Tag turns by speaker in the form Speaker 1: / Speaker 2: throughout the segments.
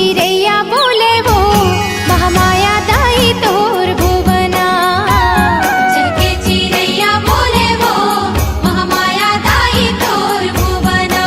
Speaker 1: चिरैया बोले वो महामाया दाई तोर भुवना।
Speaker 2: चहके चिरैया बोले वो महामाया दाई तोर भुवना।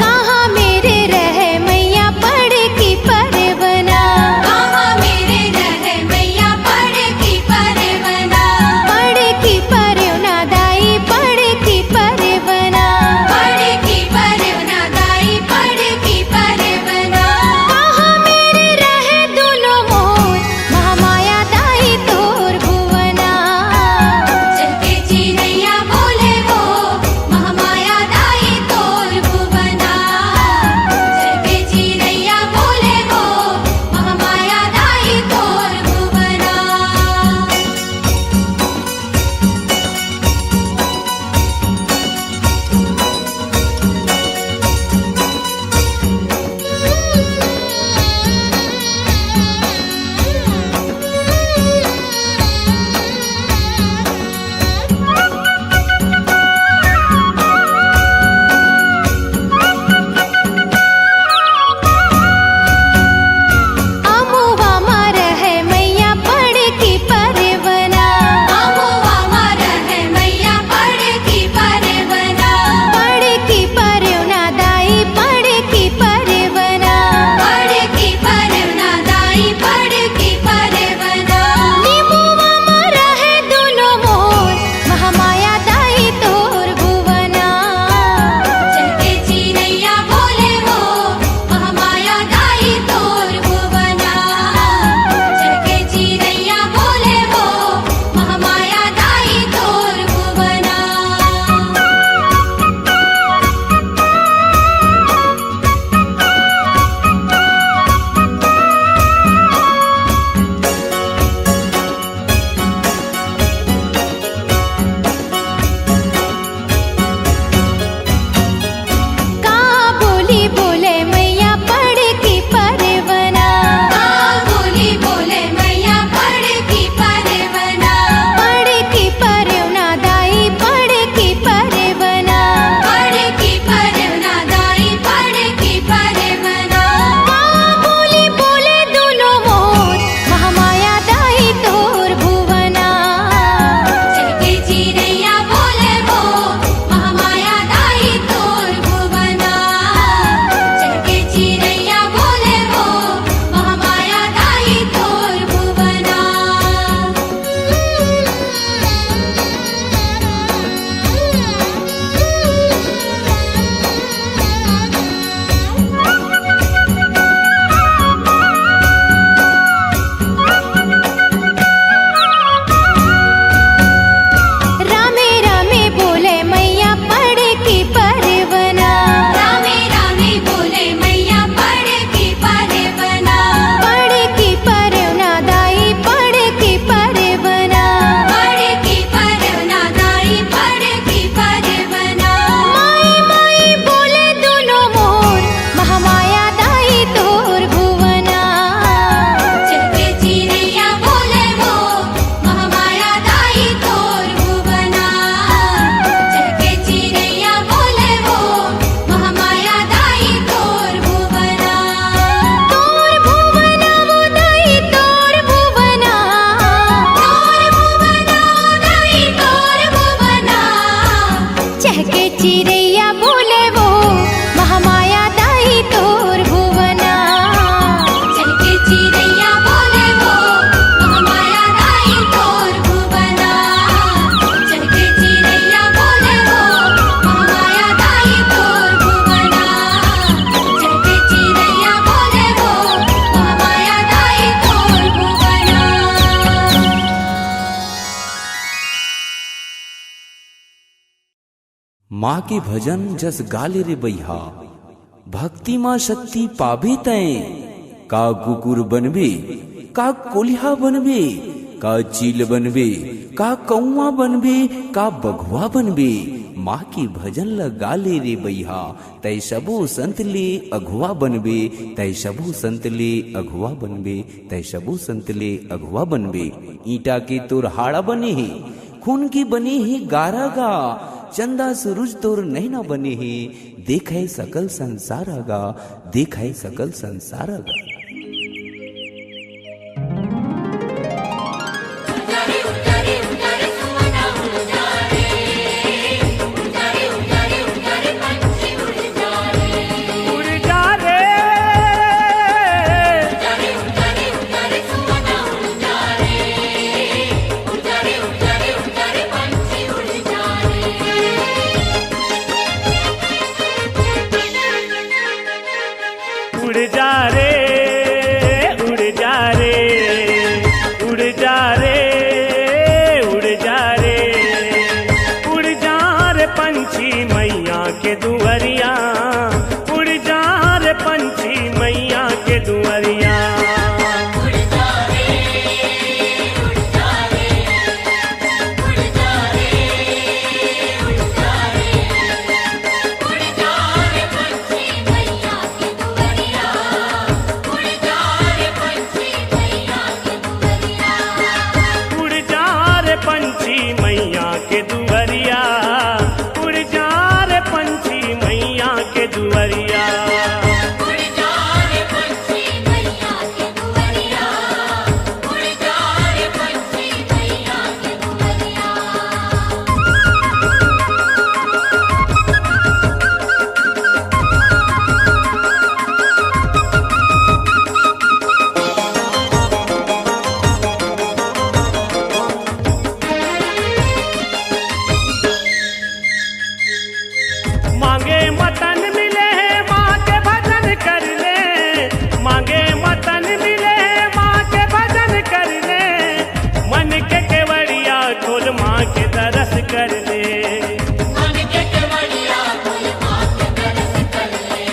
Speaker 1: कहाँ मेरे रहे मैया पड़ की परवना।
Speaker 2: कहाँ मेरे रहे मैया पड़ की परवना।
Speaker 1: पड़ की परवना दाई पड़ की परवना।
Speaker 2: पड़ की परवना दाई पड़ की परवना।
Speaker 1: कहाँ मेरे रहे दुनो मोर महामाया दाई तोर भुवना।
Speaker 2: चहके चिरैया बोले वो महामाया दाई तोर भुवना। चहके चिरैया बोले वो महामाया दाई तोर भुवना।
Speaker 1: अमुवा मार है मैया पड़ की परवना।
Speaker 2: अमुआ मार है मैया पड़ की परवना।
Speaker 1: पड़ की परवना दाई पड़ की परवना।
Speaker 2: पड़ की परवना दाई पड़ की परवना।
Speaker 1: निमुवा मार है दुनो मोर महामाया दाई तोर भुवना।
Speaker 2: चहके चिरैया बोले वो महामाया दाई तोर भुवना। चहके चिरैया बोले वो महामाया दाई तोर भुवना।
Speaker 1: का बोली बोले मैया पड़ की परवना।
Speaker 2: बोली बोले मैया पड़ की परवना।
Speaker 1: पड़ की परवना दाई पड़ की परवना।
Speaker 2: पड़ की परवना दाई पड़ की परवना।
Speaker 1: का बोली बोले दुनो मोर महामाया दाई तोर भुवना।
Speaker 2: चहके चिरैया बोले वो महामाया दाई तोर भुवना। चहके चिरैया बोले वो महामाया दाई तोर भुवना।
Speaker 1: रामे रामे बोले मैया पड़ की परवना।
Speaker 2: रामे रामे बोले मैया पड़ की परवना।
Speaker 1: पड़ की परवना दाई पड़ की परवना।
Speaker 2: पड़ की परवना दाई पड़ की परवना।
Speaker 1: माई माई बोले दुनो मोर महामाया दाई तोर भुवना।
Speaker 2: चहके चिरैया बोले वो महामाया दाई तोर भुवना। चहके चिरैया बोले वो महामाया दाई तोर भुवना।
Speaker 1: तोर भुवना वो दाई तोर भुवना।
Speaker 2: तोर भुवना दाई तोर भुवना।
Speaker 1: चहके चिरैया बोले वो महामाया दाई तोर भुवना।
Speaker 2: चहके चिरैया बोले वो महामाया दाई तोर भुवना। चहके चिरैया बोले वो महामाया दाई तोर भुवना। चहके चिरैया बोले वो महामाया दाई तोर भुवना।
Speaker 3: माँ के भजन जस गाले रे बैहा, भक्ति माँ शक्ति पाबे तय। का कुकुर बनबे, का कोल्हा बनबे, का चील बनबे, का कौआ बनबे, का बघुआ बनबे, माँ की भजन लगा ले रे बैहा। तै सबो संत ले अघुआ बनबे, तै सबो संत ले अघुआ बनबे, तै सबो संत ले अघुआ बनबे। ईटा के तोर हाड़ा बने हे, खून की बने हे गारा गा, चंदा सूरज तोर नैना बने हे, देखे सकल संसार आगा, देखे सकल संसार आगा।
Speaker 4: उड़ जा रे, उड़ जा रे, उड़ जा रे, उड़ जा रे, उड़ जा रे पंछी मैया के दुआरिया, उड़ जा रे पंछी मैया के दुआरिया। पंछी मैया के दुआरिया, उड़ जा रे पंछी मैया के दुआरिया।
Speaker 2: उड़ जा रे पंछी मैया के दुआरिया, उड़ जा रे पंछी मैया के दुआरिया।
Speaker 4: मांगे मतन मिले माँ के भजन कर ले, मांगे मतन मिले माँ के भजन कर ले, मन के केवड़िया खोल माँ के दरस कर ले।
Speaker 2: मन के केवड़िया खोल माँ के दरस कर ले,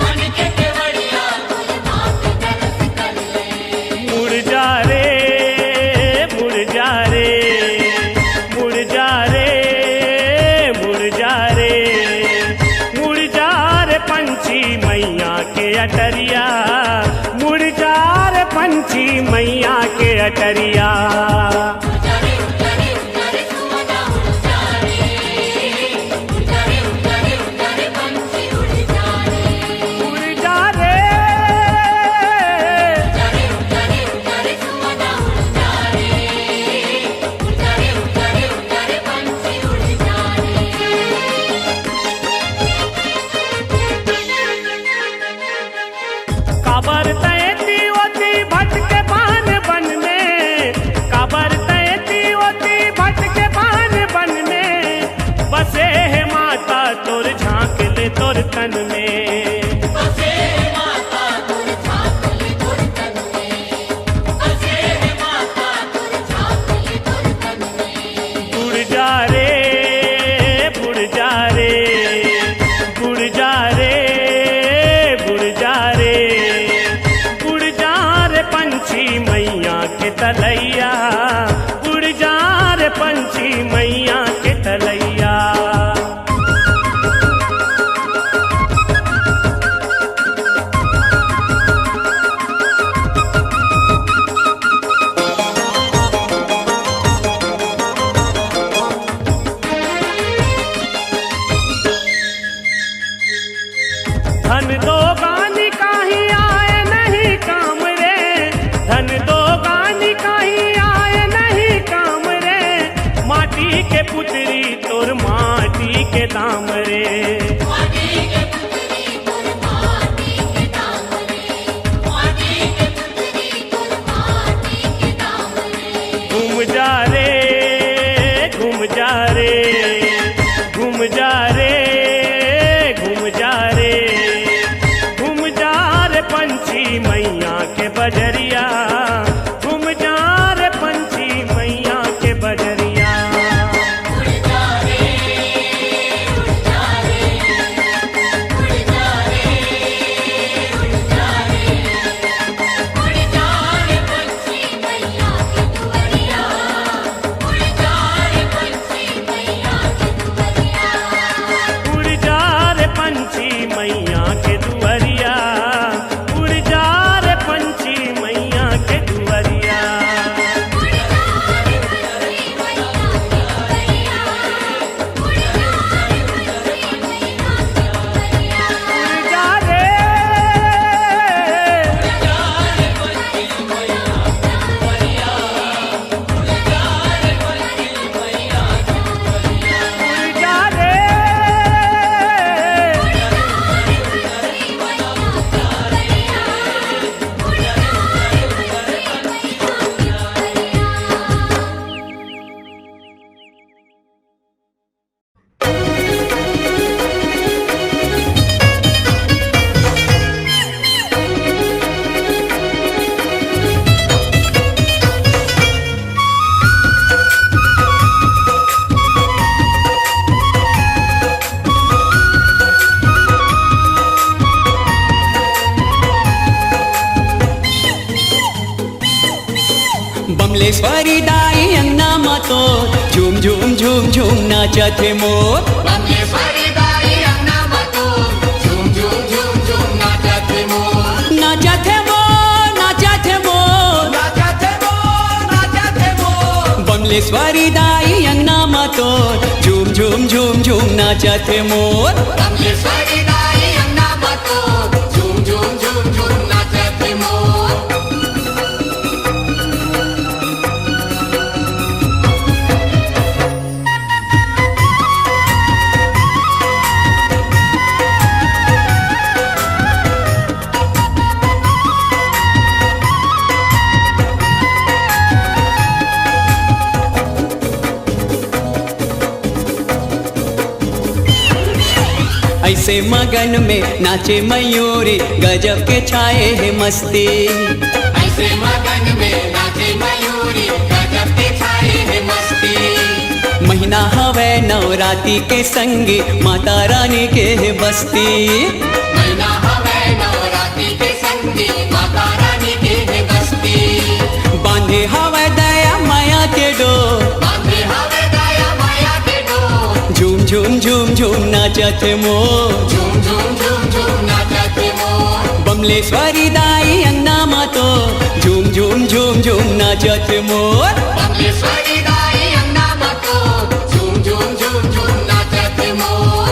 Speaker 2: मन के केवड़िया खोल माँ के दरस कर ले।
Speaker 4: मुड़ जा रे, मुड़ जा रे, मुड़ जा रे, मुड़ जा रे, मुड़ जा रे पंछी मैया के अटरिया, मुड़ जा रे पंछी मैया के अटरिया। उड़ जा रे, काबर तैती होती भटके पान बन में, काबर तैती होती भटके पान बन में, बसे है माता तोर झांक ले तोर तन में।
Speaker 2: बसे माता तुर झांक ले तुर तन में, बसे माता तुर झांक ले तुर तन में।
Speaker 4: उड़ जा रे, उड़ जा रे, उड़ जा रे, उड़ जा रे, उड़ जा रे पंछी मैया के तलैया, उड़ जा रे पंछी मैया के तलैया। धन दो गानी काही आए नहीं काम रे, धन दो गानी काही आए नहीं काम रे, माटी के पुतरी तोर माटी के दाम रे।
Speaker 2: माटी के पुतरी तुर माटी के दाम रे, माटी के पुतरी तुर माटी के दाम रे।
Speaker 4: घूम जा रे, घूम जा रे, घूम जा रे, घूम जा रे, घूम जा रे पंछी मैया के बजरिया, घूम जा रे पंछी मैया के बजरिया।
Speaker 2: उड़ जा रे, उड़ जा रे,
Speaker 5: बमलेश्वरी दाई अंगना मातो झूम झूम झूम झूम नाचत हे मोर
Speaker 2: बमलेश्वरी दाई अंगना मतो झूम झूम झूम झूम नाचत हे मोर
Speaker 5: नाचत हे मोर नाचत हे मोर
Speaker 2: नाचत हे मोर नाचत हे मोर
Speaker 5: बमलेश्वरी दाई अंगना मातो झूम झूम झूम झूम नाचत हे मोर
Speaker 2: बमलेश्वरी दाई अंगना मतो झूम झूम झूम झूम नाचत हे मोर
Speaker 5: ऐसे मगन में नाचे मयूरी गजब के छाए है मस्ती
Speaker 2: ऐसे मगन में नाचे मयूरी गजब के छाए है मस्ती
Speaker 5: महीना हवे नवराती के संगी माता रानी के है बस्ती
Speaker 2: महीना हवे नवरात्रि के संगी माता रानी के है बस्ती
Speaker 5: बांधे हवे दया माया के डोर
Speaker 2: बांधे हवे दया माया के डोर
Speaker 5: झूम झूम झूम झूम नाचत है मोर
Speaker 2: झूम झूम झूम झूम नाचत हे मोर
Speaker 5: बमलेश्वरी दाई अंगना मातो झूम झूम झूम झूम नाचत है मोर
Speaker 2: बमलेश्वरी दाई अंगना मतो झूम झूम झूम झूम नाचत हे मोर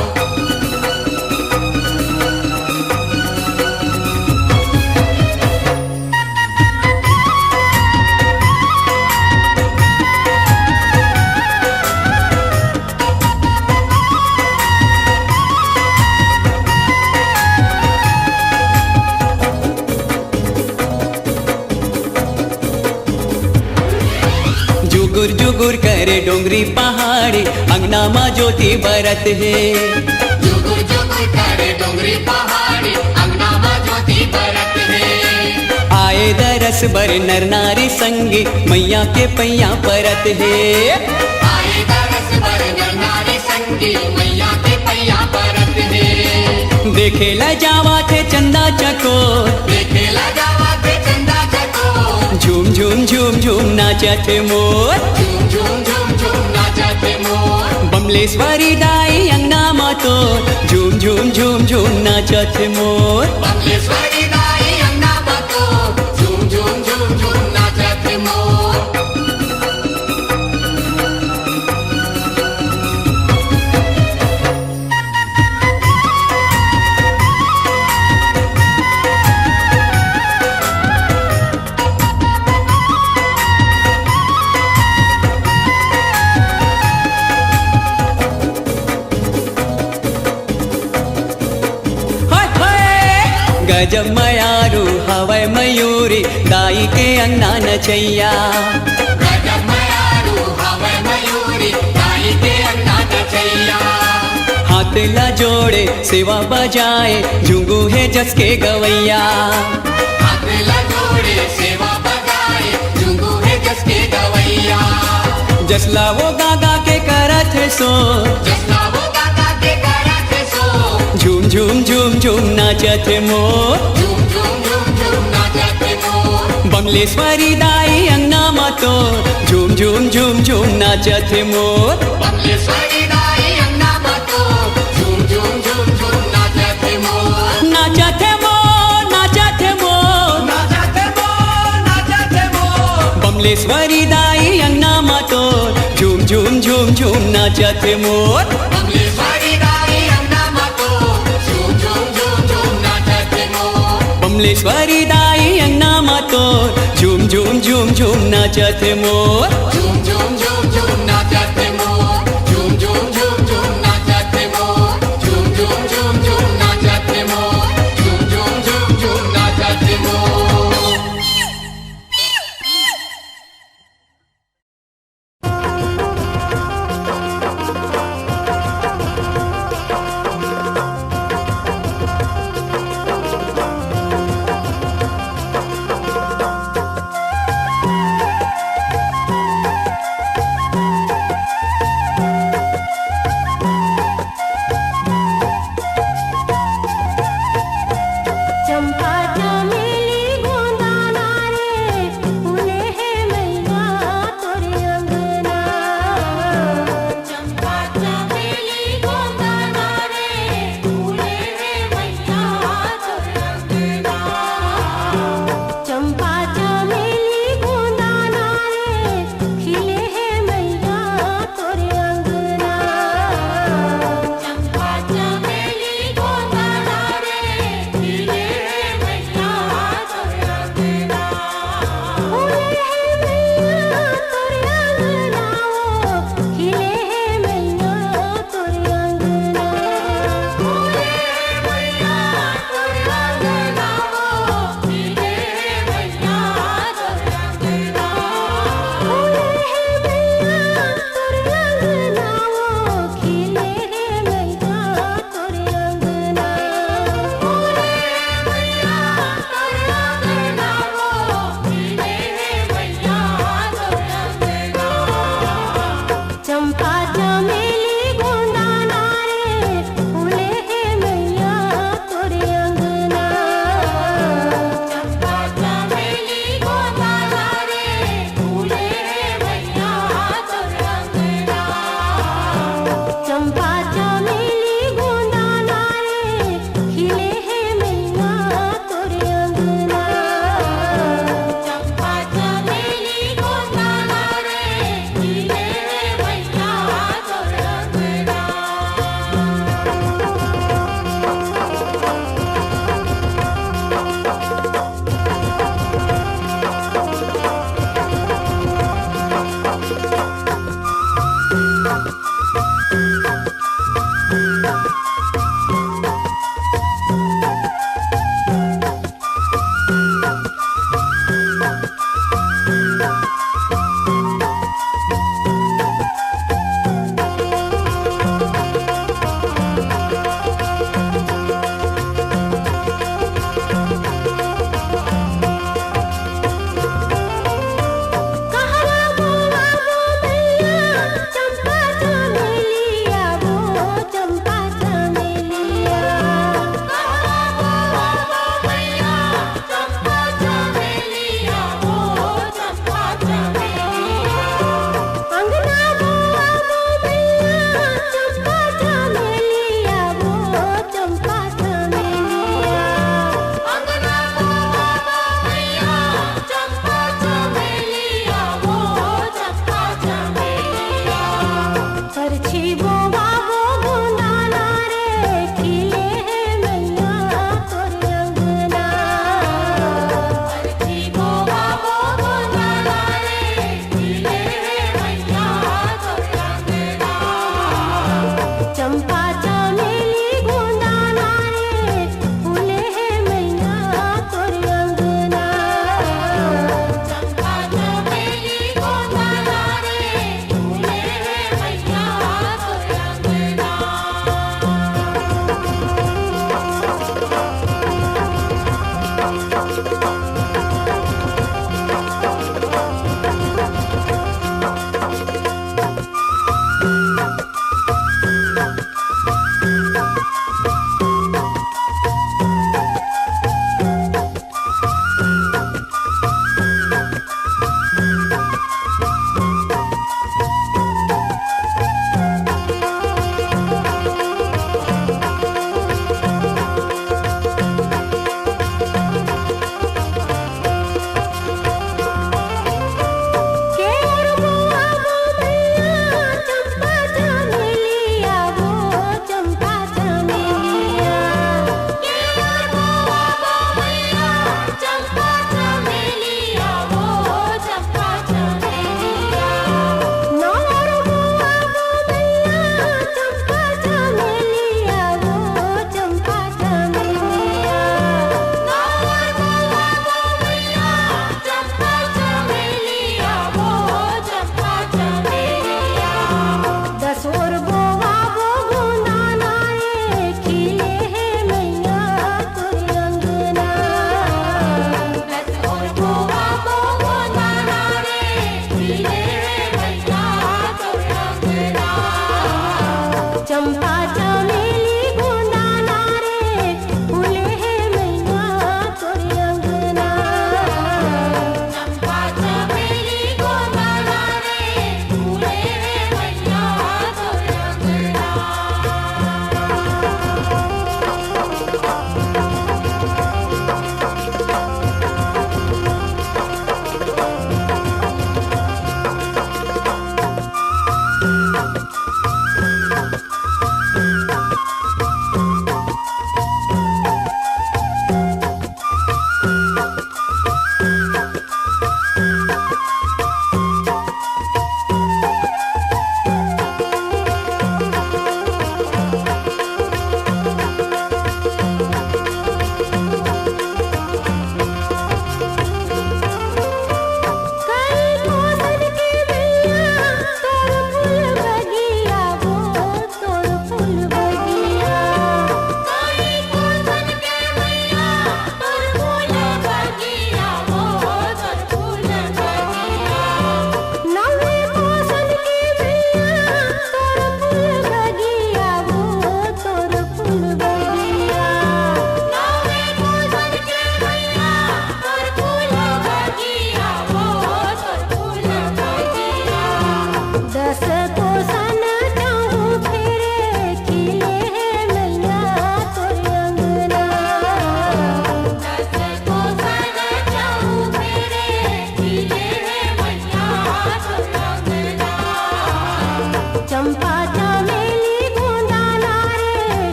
Speaker 5: जुगुर जुगुर करे डोंगरी पहाड़ी अंगना मा ज्योति बरत है
Speaker 2: जुगुर जुगुर करे डोंगरी पहाड़ी अंगना में ज्योति बरत है
Speaker 5: आए दरस बर नर नारी संगी मैया के पैया परत है
Speaker 2: आए दरस बर नर नारी संगी मैया के पैया परत है
Speaker 5: देखे ला जावा थे चंदा चकोर
Speaker 2: देखे लगावा थे चंदा चको
Speaker 5: झूम झूम झूम झूम नाचत है मोर
Speaker 2: झूम झूम झूम झूम नाचत हे मोर
Speaker 5: बमलेश्वरी दाई अंगना मातो झूम झूम झूम झूम नाचत है मोर
Speaker 2: बमलेश्वरी दाई अंगना मतो झूम झूम झूम झूम नाचत हे मोर
Speaker 5: हाय हाय गजब मयारू हवै मयूरी दाई के अंगना नचैया
Speaker 2: गजब मयारू हवे मयूरी दाई के अंगना नचैया
Speaker 5: हाथ ला जोड़े सेवा बजाए झुंगू है जस के गवैया
Speaker 2: हाथ लगोड़े सेवा बजाए झुंगू है जसके गवैया
Speaker 5: जसला वो गागा के करत है सो
Speaker 2: जसना वो गाता के करत है सो
Speaker 5: झूम झूम झूम झूम नाचत है मोर
Speaker 2: झूम झूम झूम झूम नाचत हे मोर
Speaker 5: बमलेश्वरी दाई अंगना मातो झूम झूम झूम झूम नाचत है मोर
Speaker 2: बमलेश्वरी दाई अंगना मतो झूम झूम झूम झूम नाचत हे मोर
Speaker 5: नाचत है मोर नाचत है मोर
Speaker 2: नाचत हे मोर नाचत हे मोर
Speaker 5: बमलेश्वरी दाई अंगना मातो झूम झूम झूम झूम नाचत है मोर
Speaker 2: बमलेश्वरी दाई अंगना मतो झूम झूम झूम झूम नाचत हे मोर
Speaker 5: बमलेश्वरी दाई अंगना मातो झूम झूम झूम झूम नाचत है मोर
Speaker 2: झूम झूम झूम झूम नाचत हे मोर झूम झूम झूम झूम नाचत हे मोर झूम झूम झूम झूम नाचत हे मोर झूम झूम झूम झूम नाचत हे मोर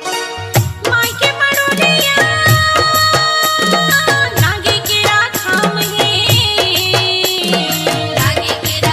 Speaker 1: मायके पडोलिया लागे केरा थांब हे लागे केरा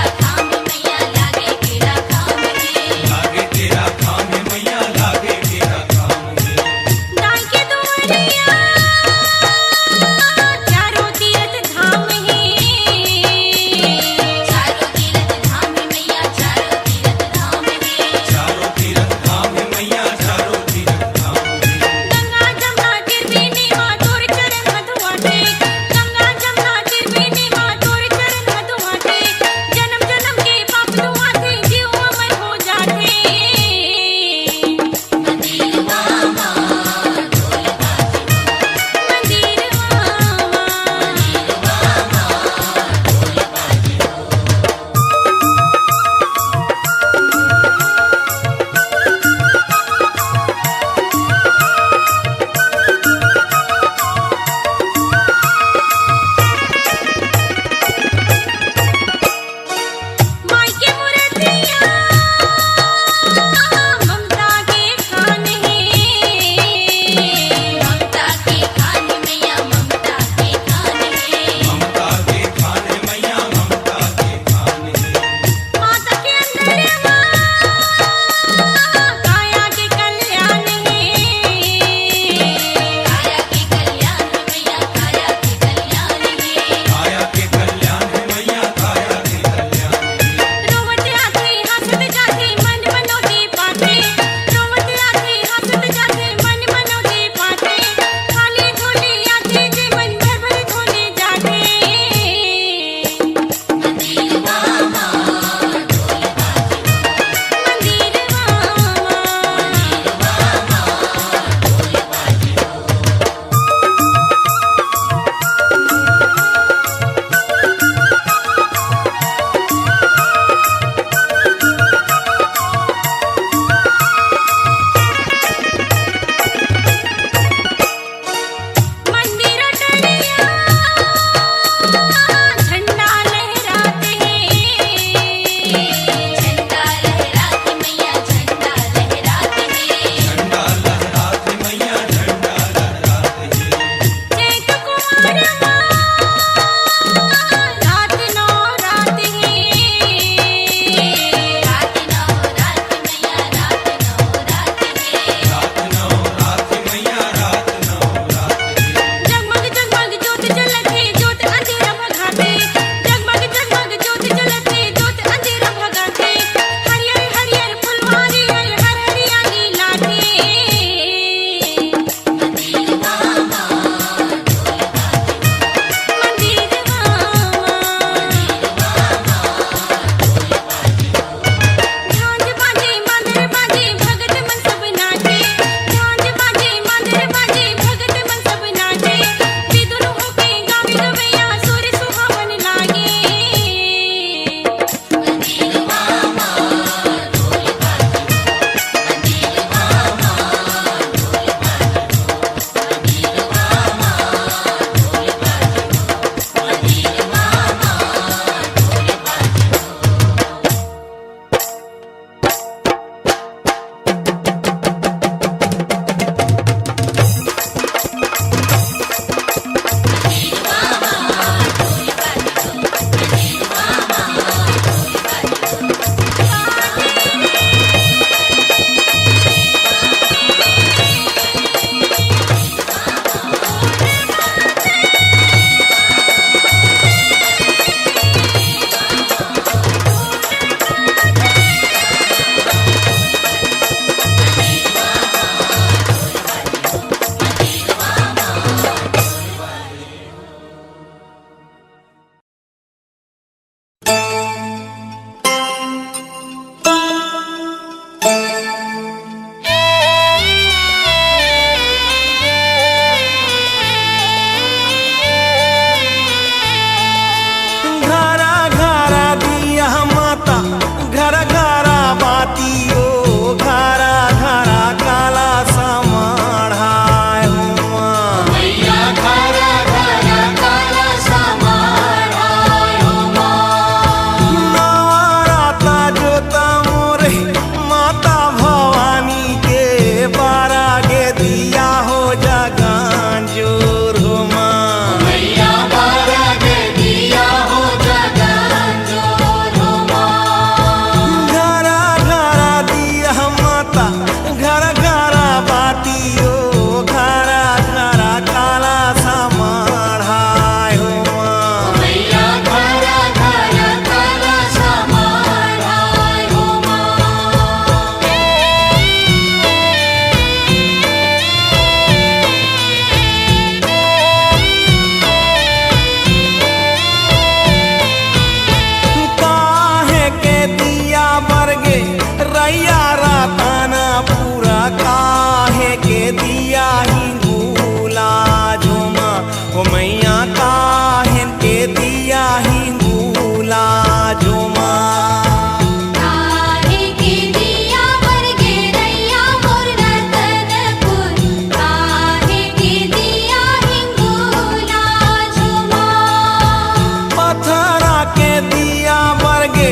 Speaker 6: वर्गे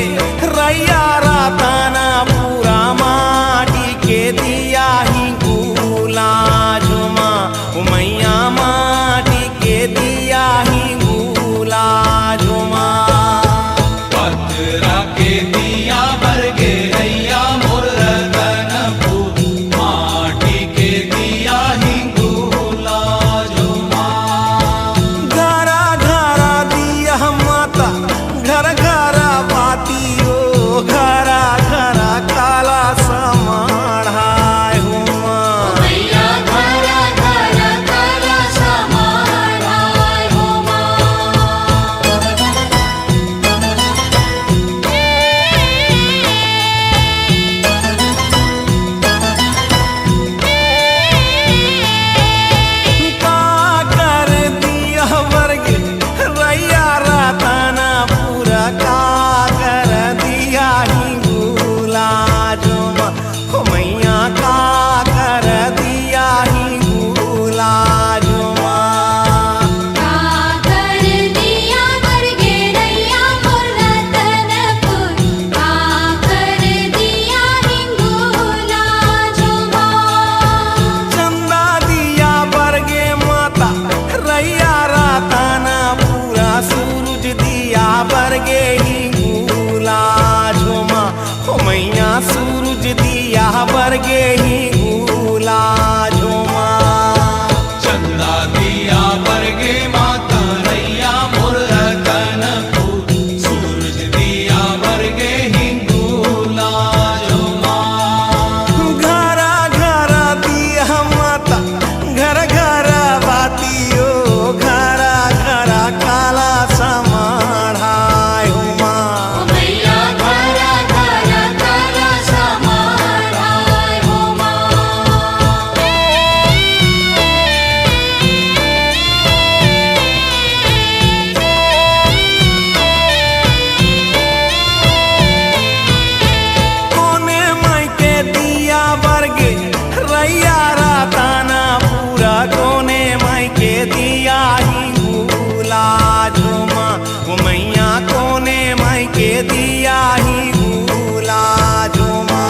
Speaker 6: रैया राताना पूरा माटी के दिया ही गुला झुमा मैया माटी के दिया ही गुला झुमा
Speaker 2: पत्रा के दिया बरगे रैया मोर रतनपुर माटी के दिया हिंगूला झुमा
Speaker 6: घरा घरा दिया माता घर घरा बाती ओ घरा घरा काला समाढ़ाय हुमा
Speaker 1: मैया घरा घरा काला समाढ़ाय हो
Speaker 6: का कर दिया वर्गे रैया राताना पूरा का कर दिया ही गुला झुमा हो मैया का कर दिया ही गुला झुमा
Speaker 1: का कर दिया वर्गे रैया मोर रतनपुर का कर दिया हिंगोला झुमा
Speaker 6: चंदा दिया बरगे माता रैया राताना पूरा सूरज दिया बरगे ही गुला झुमा हो मैया सूरज दिया बरगे ही गुला झुमा
Speaker 2: चंदा दिया बरगे माता रैया मोर रतनपुर सूरज दिया बरगे हिंगूला झुमा
Speaker 6: घरा घरा दिया माता घर घरा बाती ओ घरा घरा काला समाढ़ाय हुमा
Speaker 1: मैया घरा घरा काला समाढ़ाय हो
Speaker 6: कोने माई के दिया बरगे रैया राताना पूरा कोने माई के दिया ही गुला झुमा वो मैया कोने माई के दिया ही गुला झुमा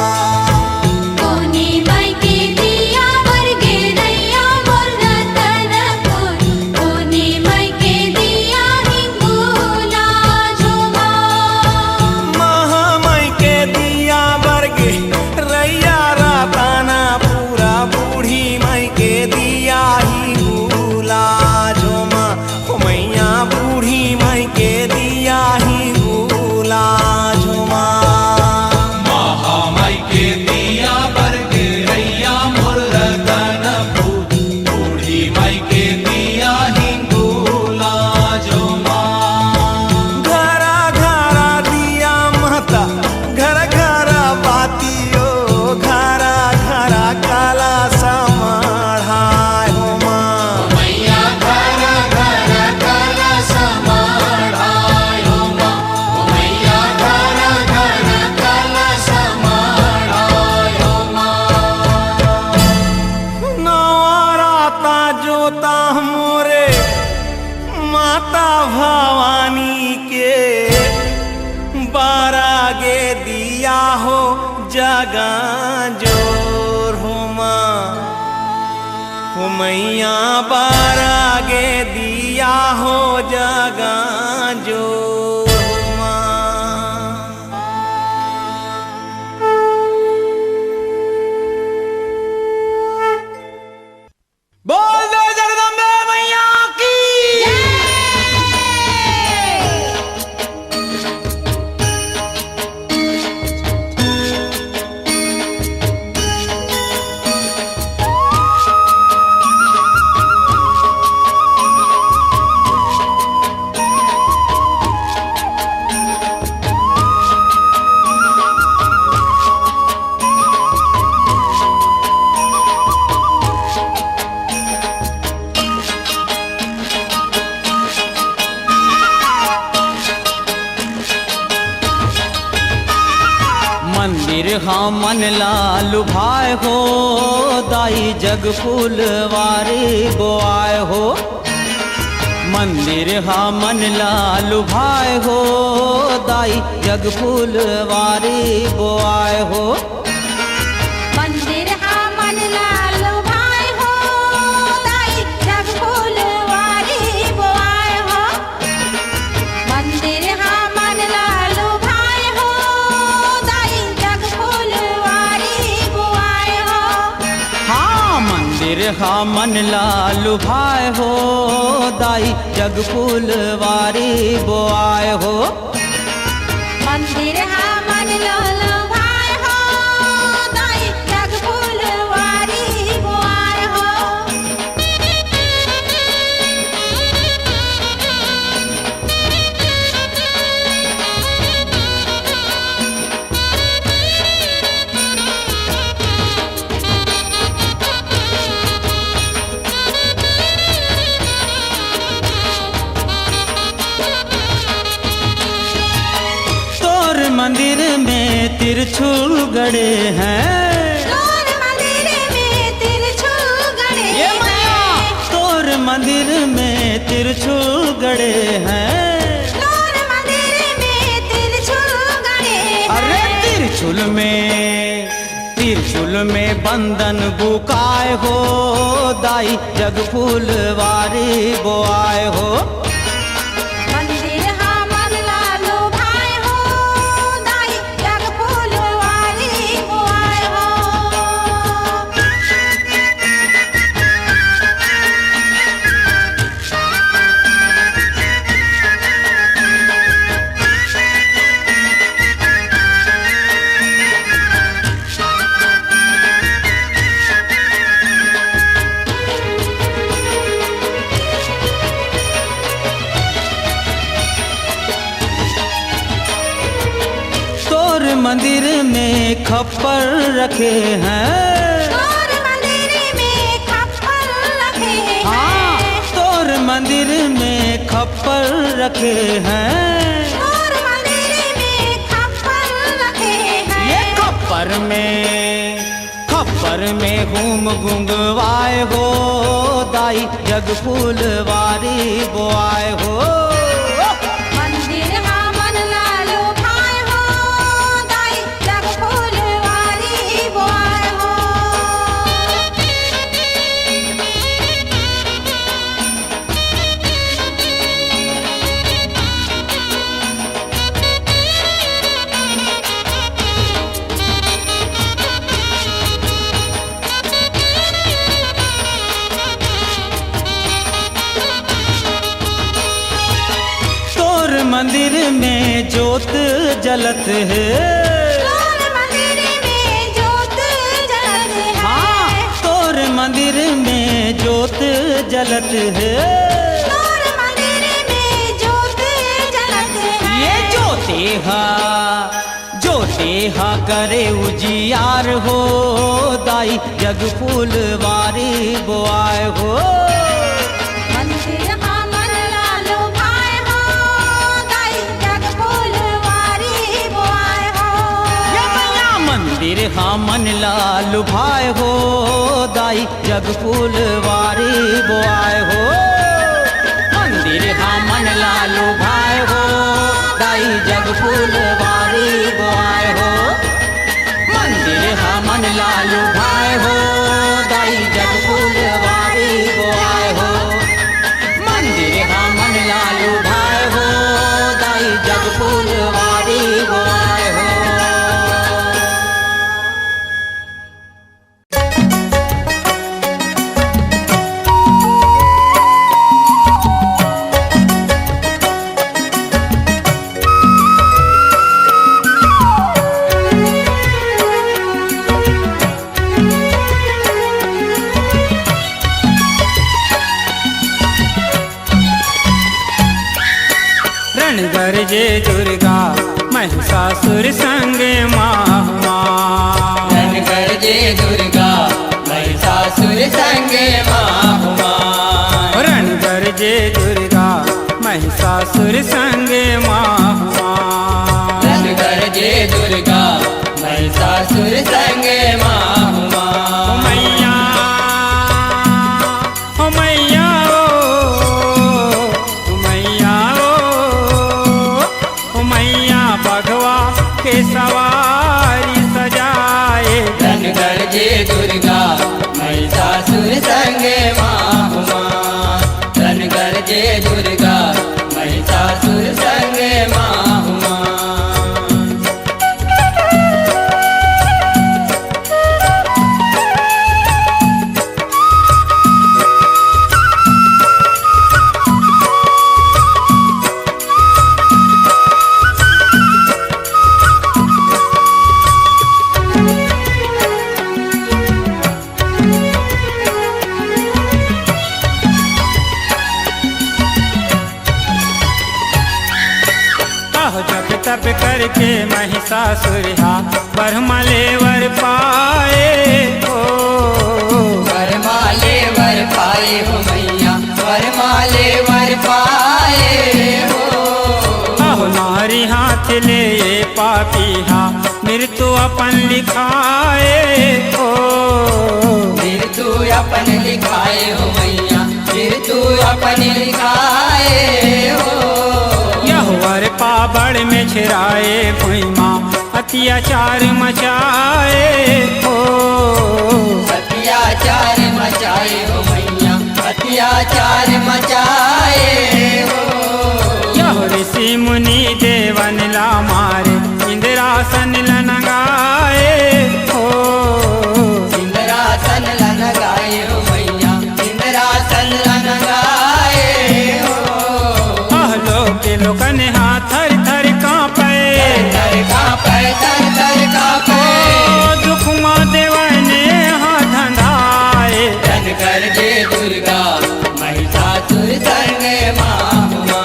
Speaker 1: कोने माई के दिया वर्गे रैया मोर रतनपुर कोने माई के दिया हिंगोला झुमा
Speaker 6: महामाई के दिया बरगे रैया राताना पूरा बूढ़ी माई के दिया ही गुला झुमा हो मैया बूढ़ी माई के दिया ही गुला झुमा
Speaker 2: महामाई के दिया बरगे रैया मोर रतनपुर बूढ़ी माई के दिया हिंगूला झुमा
Speaker 6: घरा घरा दिया माता घर घरा बाती ओ घरा घरा काला समाढ़ाय हुमा
Speaker 2: मैया घरा घरा काला समाढ़ाय हो मैया घरा घरा काला समाढ़ाय हो
Speaker 6: नवराता जोता मोरे माता भवानी के बारा गे दिया हो जगा जोर हो माँ हो मैया बारा गे दिया हो जगा जोर हो माँ बोल दो जगदम्बे मैया की
Speaker 5: मंदिर हाँ मन लाल भाई हो दाई जग फूलवारी बोआए हो मंदिर हा मन लालू भाई हो दाई जग फूलवारी बोआए हो।
Speaker 1: मंदिर हा मन लाल भाई हो दाई जग फूलवारी बोआए हो। मंदिर हा मन लाल भाई हो दाई जग फूलवारी बोआए हो।
Speaker 5: हाँ मंदिर हा मन लालू भाई हो दाई जग फूलवारी बोआए हो।
Speaker 1: मंदिर हा मन लाल भाई हो दाई जग फूलवारी बोआए हो।
Speaker 5: तोर मंदिर में तिरछुल गड़े हैं।
Speaker 1: तोर मंदिर में तिरछुल गड़े
Speaker 5: ये मैया
Speaker 1: हैं।
Speaker 5: तोर मंदिर में तिरछुल गड़े हैं।
Speaker 1: तोर मंदिर में तिरछुल गड़े
Speaker 5: अरे
Speaker 1: हैं।
Speaker 5: तिरछुल में बंधन बुकाए हो दाई जग फूलवारी बोआए हो।
Speaker 1: मंदिर हा मन लालो भाई हो दाई जग फूलवारी बोआए हो।
Speaker 5: तोर मंदिर में खप्पर रखे हैं।
Speaker 1: तोर मंदिर में खप्पर रखे हैं।
Speaker 5: हाँ तोर मंदिर में खप्पर रखे हैं।
Speaker 1: तोर मंदिर में खप्पर रखे हैं।
Speaker 5: ये खप्पर में घूम गुंगवाए हो दाई जग फूलवारी बोआए हो।
Speaker 1: मंदिर हा मन लालो भाई हो दाई जग फूलवारी बोआए हो।
Speaker 5: तोर मंदिर में ज्योत जलत है।
Speaker 1: तोर मंदिर में ज्योत जलत है।
Speaker 5: हाँ तोर मंदिर में ज्योत जलत है।
Speaker 1: तोर मंदिर में ज्योत जलत है।
Speaker 5: ये ज्योति हा करे उजियार हो दाई जग फूलवारी बोआए हो।
Speaker 1: मंदिर हा मन लालो भाई हो दाई जग फूलवारी बोआए हो।
Speaker 5: ये मैया मंदिर हा मन लाल भाई हो दाई जग फूलवारी बोआए हो। मंदिर हा मन लाल भाई हो दाई जग फूलवारी बोआए हो। मंदिर हा मन लाल भाई हो दाई जग फूलवारी बोआए हो। मंदिर हा मन लाल भाई हो दाई जग फूलवारी बोआए हो।
Speaker 7: गरजे दुर्गा महिषासुर संग माहुआ।
Speaker 5: रण गरजे दुर्गा महिषासुर संग माहुआ।
Speaker 7: रण गरजे दुर्गा महिषासुर संग माहुआ।
Speaker 5: रण गरजे दुर्गा महिषासुर संग माहुआ।
Speaker 7: मैया ओ मैया ओ सवारी सजाए।
Speaker 5: रणगढ़ जे दुर्गा महिषासुर संगे माहुमा। रणगढ़ जे दुर्गा महिषासुर संगे माहुमा।
Speaker 7: जप तप करके महिषासुर बरमाले वर पाए हो।
Speaker 5: वरमाले वर पाए हो मैया, वरमाले वर पाए हो।
Speaker 7: आहो नारी हाथ ले पापी मृत्यु अपन लिखाए हो।
Speaker 5: मृत्यु अपन लिखाए हो मैया, मृत्यु अपन लिखाए हो।
Speaker 7: वर पाबड़ में छिराए भुइमा अत्याचार मचाए हो।
Speaker 5: अत्याचार मचाए हो मैया, अत्याचार मचाए हो।
Speaker 7: यह ऋषि मुनि देवन ला मारे इंद्रासन लनगाए हो।
Speaker 5: इंद्रासन लनगाए हो मैया, इंद्रासन लनगाए हो।
Speaker 7: के लोकन थर थर कांपे,
Speaker 5: थर कांपे, थर थर कांपे।
Speaker 7: दुख माँ देवने धंधाए।
Speaker 5: रणगढ़ जे दुर्गा महिषासुर संगे माहुमा।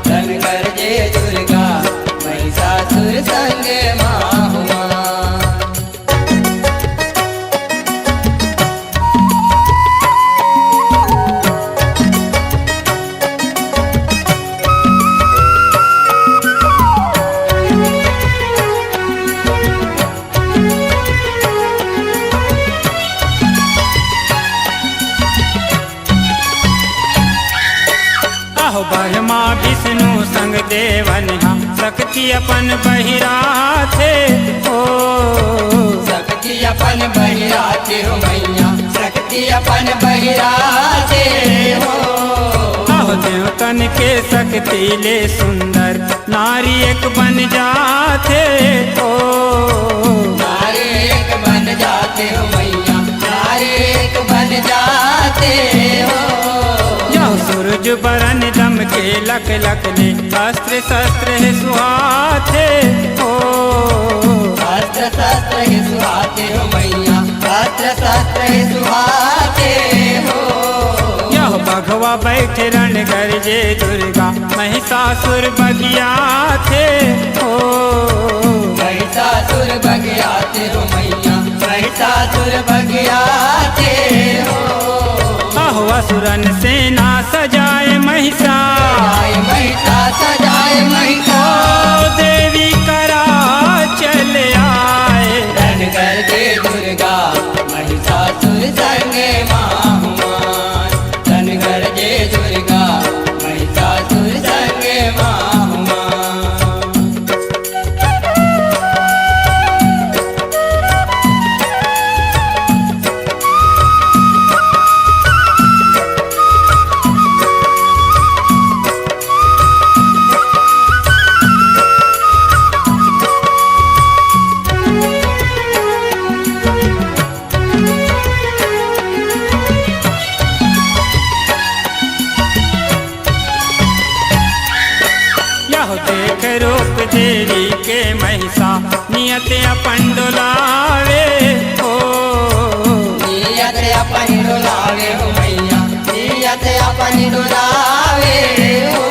Speaker 5: रणगढ़ जे दुर्गा महिषासुर संगे माहुमा।
Speaker 7: ब्रह्मा विष्णु संग देवन शक्ति अपन बहिरा थे हो।
Speaker 5: शक्ति अपन बहिरा थे हो मैया, शक्ति अपन बहिरा थे हो।
Speaker 7: आहो देवतन के शक्ति ले सुंदर नारी एक बन जाते हो।
Speaker 5: नारी एक बन जाते हो मैया, नारी एक बन जाते हो।
Speaker 7: सूरज बरन दम के लक लक ले अस्त्र शस्त्र है सुहाते हो।
Speaker 5: अस्त्र शस्त्र है सुहाते हो मैया, अस्त्र शस्त्र है सुहाते हो।
Speaker 7: यह भगवा बैठ रणगढ़ जे दुर्गा महिषासुर बगिया थे हो।
Speaker 5: महिषासुर बगिया थे हो मैया, महिषासुर बगिया थे हो।
Speaker 7: असुरन सेना सजाए महिषा,
Speaker 5: महिषा सजाए महिषा।
Speaker 7: देवी करा चले आए।
Speaker 5: रणगढ़ जे दुर्गा महिषासुर संगे माहुमा। रणगढ़ जे दुर्गा महिषासुर संगे माहुमा।
Speaker 7: देख रूप देवी के महिषा नियत अपन डोलावे हो।
Speaker 5: नियत अपन डोलावे हो मैया, नियत अपन डोलावे हो।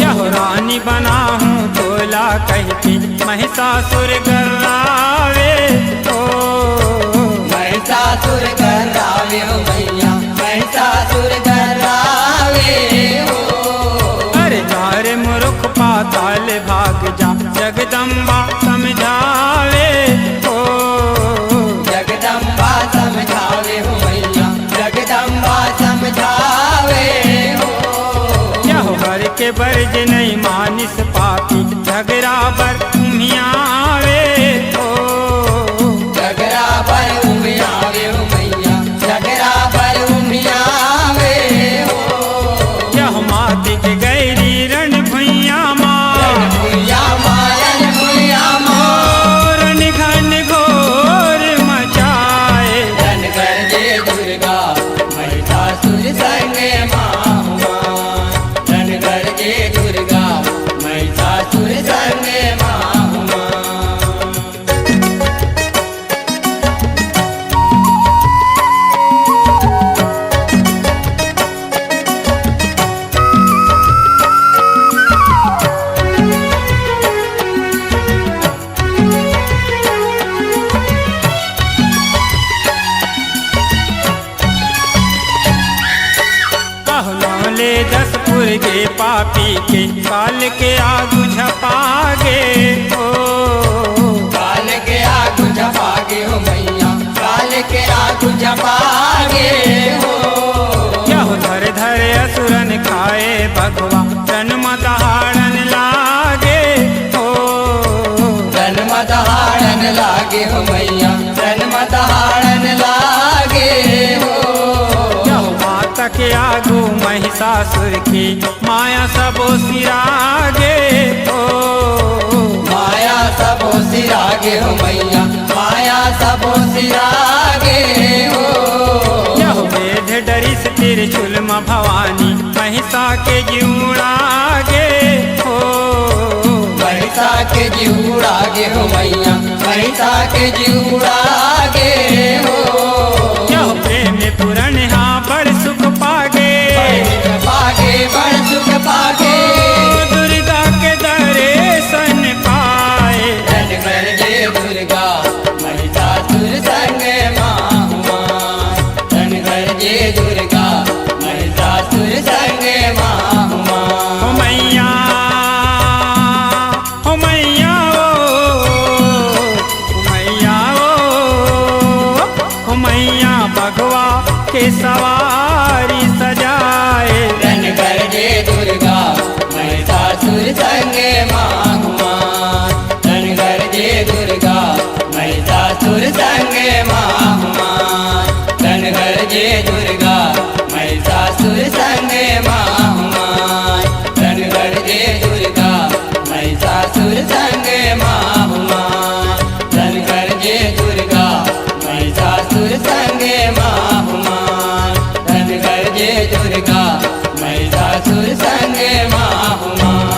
Speaker 7: यह रानी बना हूँ तोला कहती महिषासुर गर्रावे हो।
Speaker 5: महिषासुर गर्रावे हो मैया, महिषासुर गर्रावे हो।
Speaker 7: अरे मूर्ख पाताल भाग जा जगदम्बा समझावे हो।
Speaker 5: जगदम्बा समझावे हो मैया, जगदम्बा समझावे हो।
Speaker 7: यह हर के बर्ज नहीं मानिस पापी झगड़ा बर तुम्हिया पापी के काल के आगू झपागे हो।
Speaker 2: काल के आगू झपागे हो मैया, काल के आगू झपागे हो।
Speaker 7: यहो धर धर असुरन खाए भगवा जन्म दहाड़न लागे हो।
Speaker 2: जन्म दहाड़न लागे हो मैया, जन्म दहाड़न लागे हो।
Speaker 7: यहो माता के आगू महिषासुर की माया सबो सिरागे हो।
Speaker 2: माया सबो सिरागे हो मैया, माया सबो सिरागे हो।
Speaker 7: यहो वेद डरिस त्रिशूल म भवानी महिषा के जीवड़ागे हो।
Speaker 2: महिषा के जीवड़ागे हो मैया, महिषा के जीवड़ागे हो।
Speaker 7: यहो प्रेम पुरण हाँ बड़ सुख पागे,
Speaker 2: पागे बड़ सुख पागे।
Speaker 7: दुर्गा के दर्शन पाए।
Speaker 2: धन कर जय दुर्गा महिषासुर संग माहुमान। धन कर जय दुर्गा महिषासुर संग माहुमान।
Speaker 7: हो मैया, हो मैया हो मैया हो मैया भगवा के सवारी सजाए।
Speaker 2: धन कर जय दुर्गा महिषासुर संग माहुमान। धन कर जय दुर्गा महिषासुर संग माहुमान। धन कर जय दुर्गा महिषासुर संग माहुमान। धन कर जय दुर्गा महिषासुर संग माहुमान। धन कर जय दुर्गा महिषासुर संग माहुमान। धन कर जय दुर्गा महिषासुर संग माहुमान।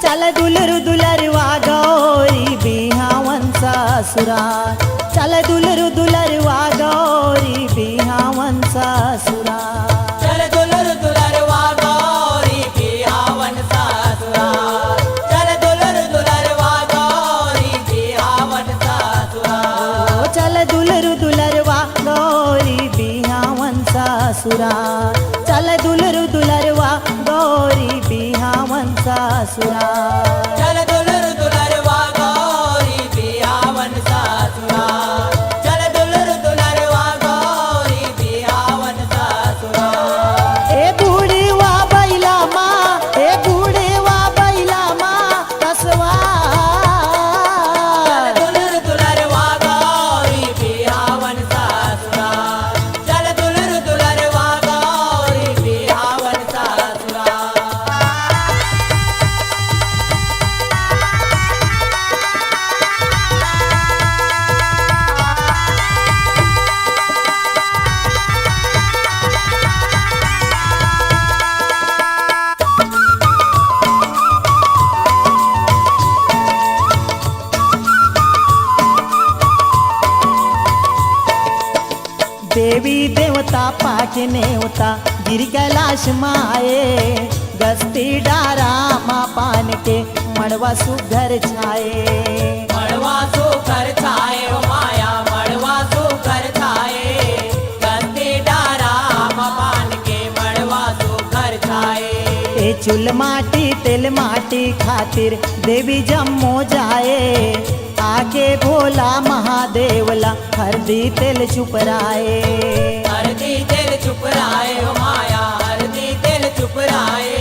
Speaker 8: चल दुलरु दुलरवा गौरी बिहावन ससुरा। चल दुलरु दुलरवा गौरी बिहावन ससुरा।
Speaker 5: चल दुलर दुलरवा गौरी बिहावन ससुरा। चल दुलर दुलरवा गौरी बिहावन ससुरा।
Speaker 8: चल दुलरु दुलरवा गौरी बिहावन ससुरा। चल दुलरु दुलरवा गौरी बिहावन ससुरा।
Speaker 5: चल दुलर दुलरवा गौरी बिहावन ससुरा। चल दुलर दुलरवा गौरी बिहावन ससुरा।
Speaker 8: ए बूढ़ीवा बैला माँ, ए बूढ़ीवा बैला माँ कसवा।
Speaker 5: चल दुलर दुलरवा गौरी बिहावन ससुरा। चल दुलर दुलरवा गौरी बिहावन ससुरा।
Speaker 8: देवी देवता पाके नेवता गिर कैलाश माए। गस्ती डारा माँ पान के मड़वा सुघर छाए।
Speaker 5: मड़वा सुकर छाए हो माया, मड़वा सुकर छाए। गंदी डारा मपान के मड़वा सुकर छाए।
Speaker 8: ए चुल माटी तेल माटी खातिर देवी जम्मो जाए। आके भोला महादेवला हरदी तेल चुपराए।
Speaker 5: हरदी तेल चुप राए हो माया, हरदी तेल चुप राए।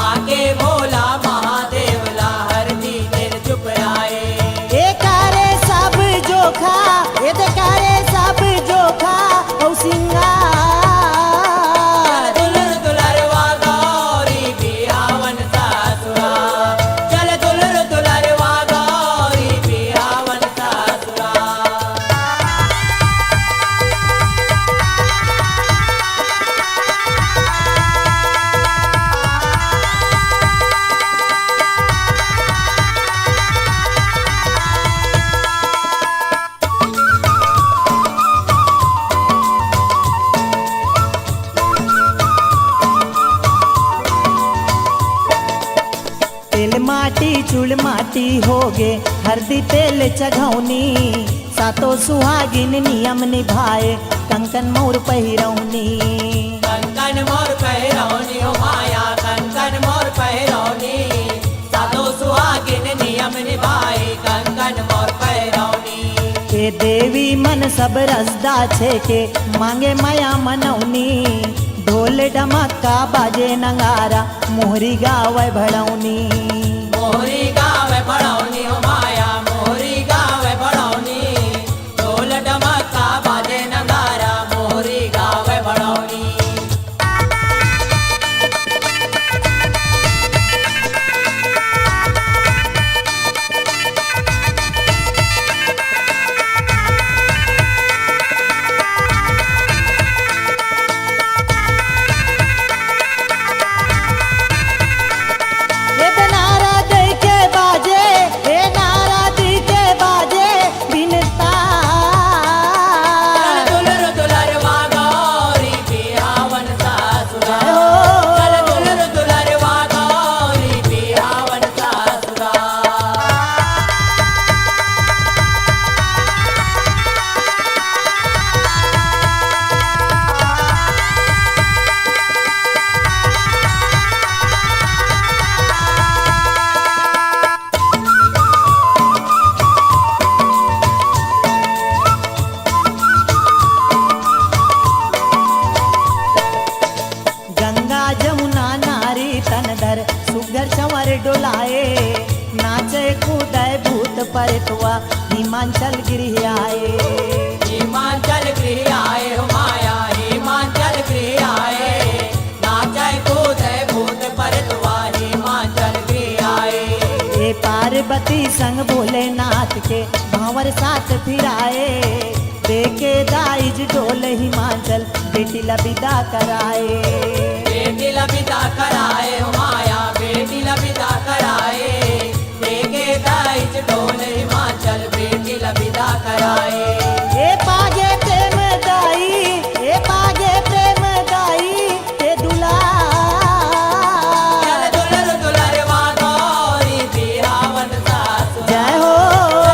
Speaker 5: आके भोला महादेवला हरदी तेल चुप राए।
Speaker 8: ए कारे सब जोखा, ए दे कारे सब जोखा औ सिंगार।
Speaker 5: चल दुलर दुलरवा गौरी बिहावन ससुरा। चल दुलर दुलरवा गौरी बिहावन ससुरा।
Speaker 8: पार्टी होगे हरदी तेल चघौनी सातो सुहागिन नियम निभाए कंकन मोर पहिरौनी
Speaker 5: कंकन मोर पहिरौनी हो माया कंकन मोर पहिरौनी सातो सुहागिन नियम निभाए कंकन मोर पहिरौनी
Speaker 8: ए देवी मन सब रसदा छे के मांगे माया मनौनी ढोल डमक्का बाजे नगारा मोहरी गावे भड़ौनी
Speaker 5: मोहरी गावे भड़ौनी हो माया मोहरी गावे भड़ौनी ढोल डमक्का बाजे नगारा मोहरी गावे भड़ौनी
Speaker 8: परतुआ हिमाचल गृह आए
Speaker 5: हिमाचल गृह आए हो माया हिमाचल गृह आए नाचे कूदे भूत परतुआ हिमाचल गृह आए
Speaker 8: ए पार्वती संग भोलेनाथ के भांवर साथ फिराए देखे दाइज डोल हिमाचल बेटी लबिदा कराए
Speaker 5: बेटी लबिदा कराए हो माया बेटी लबिदा कराए देखे दाइज डोल हिमाचल बेटी लबिदा कराए
Speaker 8: ए पागे प्रेम दाई ए पागे प्रेम दाई ए दुला
Speaker 5: चल दुलर दुलरवा गौरी बिहावन सासुरा
Speaker 8: जय हो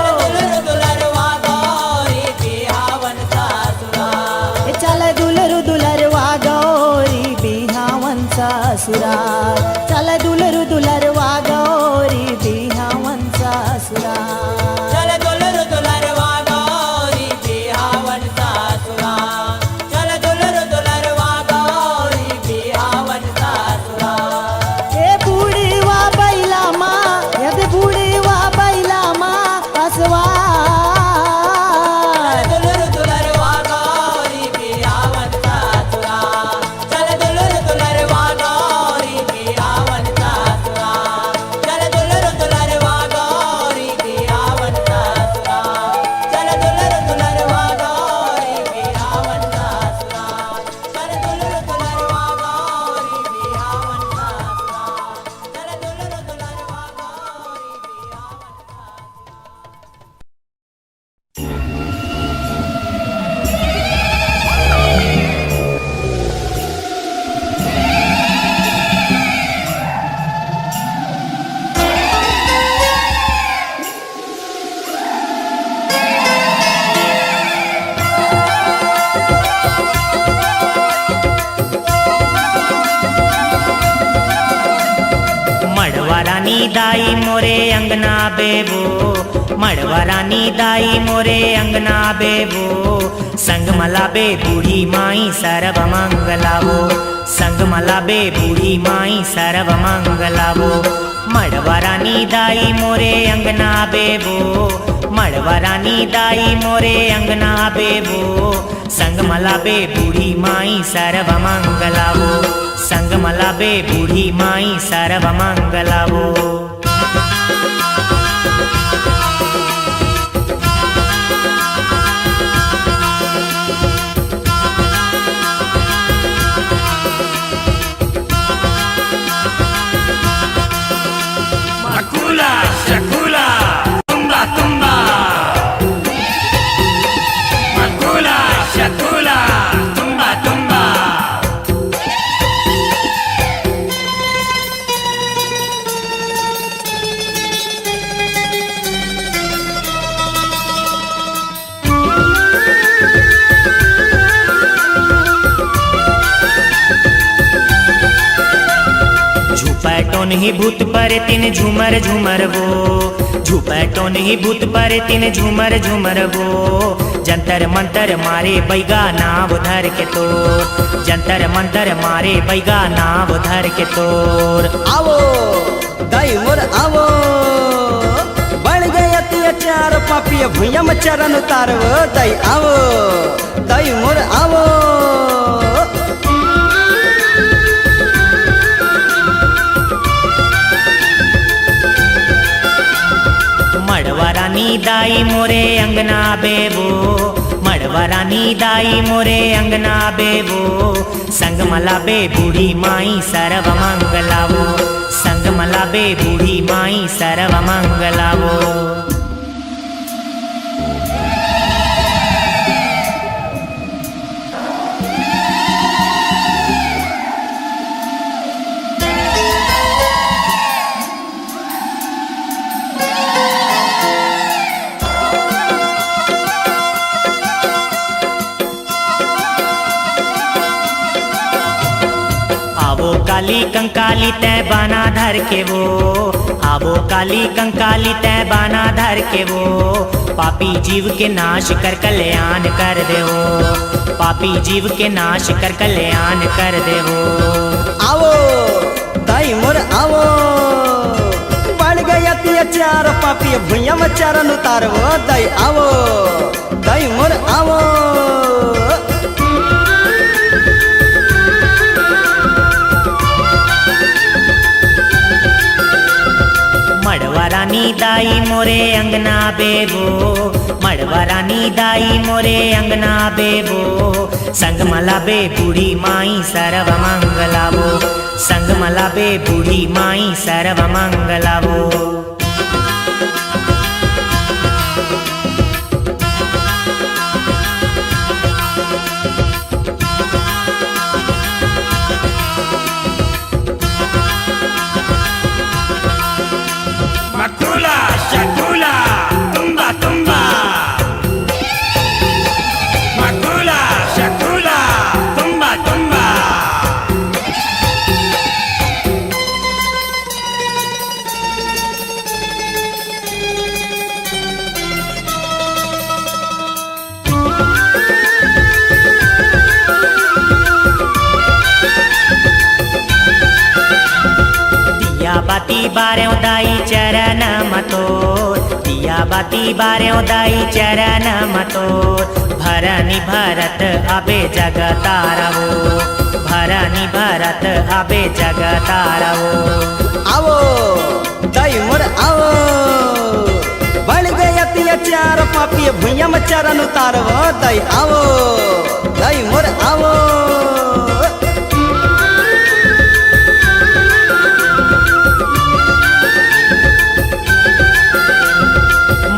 Speaker 5: चल दुलर दुलरवा गौरी बिहावन सासुरा
Speaker 8: चल दुलरु दुलरवा गौरी बिहावन ससुरा चल दुलरु दुलरवा गौरी बिहावन ससुरा
Speaker 5: चल दुलर दुलरवा गौरी बिहावन सासुरा चल दुलर दुलरवा गौरी बिहावन सासुरा
Speaker 8: ए बूढ़ीवा बैला माँ यदि बूढ़ीवा बैला माँ असवा
Speaker 5: चल दुलर दुलरवा गौरी बिहावन सासुरा चल दुलर दुलरवा गौरी बिहावन सासुरा चल दुलर दुलरवा गौरी बिहावन सासुरा चल दुलर दुलरवा गौरी बिहावन सासुरा चल दुलर दुलरवा गौरी बिहावन सासुरा चल दुलर दुलरवा गौरी बिहावन
Speaker 9: मड़वारानी दाई मोरे अंगना बेबो मड़वारानी दाई मोरे अंगना बेबो संग मला बे बूढ़ी माई सर्व मंगलावो संग मला बे बूढ़ी माई सर्व मंगलावो मड़वारानी दाई मोरे अंगना बेबो मड़वारानी दाई मोरे अंगना बेबो संग मला बे बूढ़ी माई सर्व मंगलावो संग मला बे बूढ़ी माई सर्व मंगलावो
Speaker 4: Makula, Shakula, Tumba, Tumba. Makula, Shakula, Tumba, Tumba.
Speaker 9: नहीं भूत पर तिन झूमर झूमर वो झूपैटो नहीं भूत पर तिन झूमर झूमर वो जंतर मंतर मारे बैगा नाव धर के तोर जंतर मंतर मारे बैगा नाव धर के तोर।
Speaker 5: आवो दाई मोर आवो बढ़ गए अत्याचार पापी भुइया में चरण उतारो दाई आवो दाई मोर आवो।
Speaker 9: मड़वरानी दाई मोरे अंगना बेबो मड़वरानी दाई मोरे अंगना बेबो संग मला बे बूढ़ी माई सर्व मंगलावो संग मला बे बूढ़ी माई सर्व मंगलावो। आवो काली कंकाली तय बाना धर के वो आवो काली कंकाली तय बाना धर के वो पापी जीव के नाश कर कल्याण कर देवो पापी जीव के नाश कर कल्याण कर देवो।
Speaker 5: आवो दाई मोर आवो बढ़ गए अत्याचार पापी भुइया में चरण उतारो दाई आवो दाई मोर आवो।
Speaker 9: मड़वरानी दाई मोरे अंगना बेबो मड़वरानी दाई मोरे अंगना बेबो संग मला बे बूढ़ी माई सर्व मंगलावो संग मला बे बूढ़ी माई सर्व मंगलावो।
Speaker 4: मकुला शकूला तुम्बा तुम्बा मकुला शकूला तुम्बा तुम्बा।
Speaker 9: दिया बाती बारे दाई चरण मतोर दिया बाती बारे दाई चरण मतोर भरनी भरत अबे जगतारवो भरनी भरत अबे जगतारवो।
Speaker 5: आवो दाई मोर आवो बढ़ गए अत्याचार पापी भुइया में चरण उतारो दाई आवो दाई मोर आवो।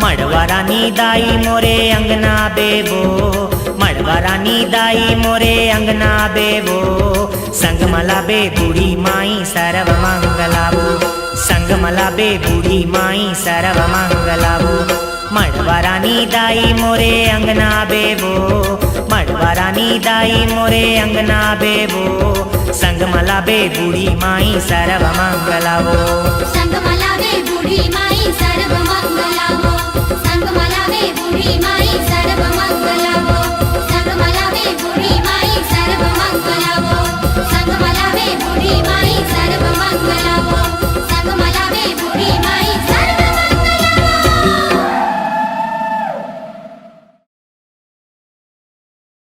Speaker 9: मड़वरानी दाई मोरे अंगना बेबो मड़वरानी दाई मोरे अंगना बेबो संग मला बे बूढ़ी माई सर्व मंगलावो संग मला बे बूढ़ी माई सर्व मंगलावो। मड़वरानी दाई मोरे अंगना बेबो मड़वरानी दाई मोरे अंगना बेबो संग मला बे बूढ़ी माई सर्व मंगलावो
Speaker 1: संग मला बे बूढ़ी माई सर्व मंगलावो संग मला बे बूढ़ी माई सर्व मंगलावो।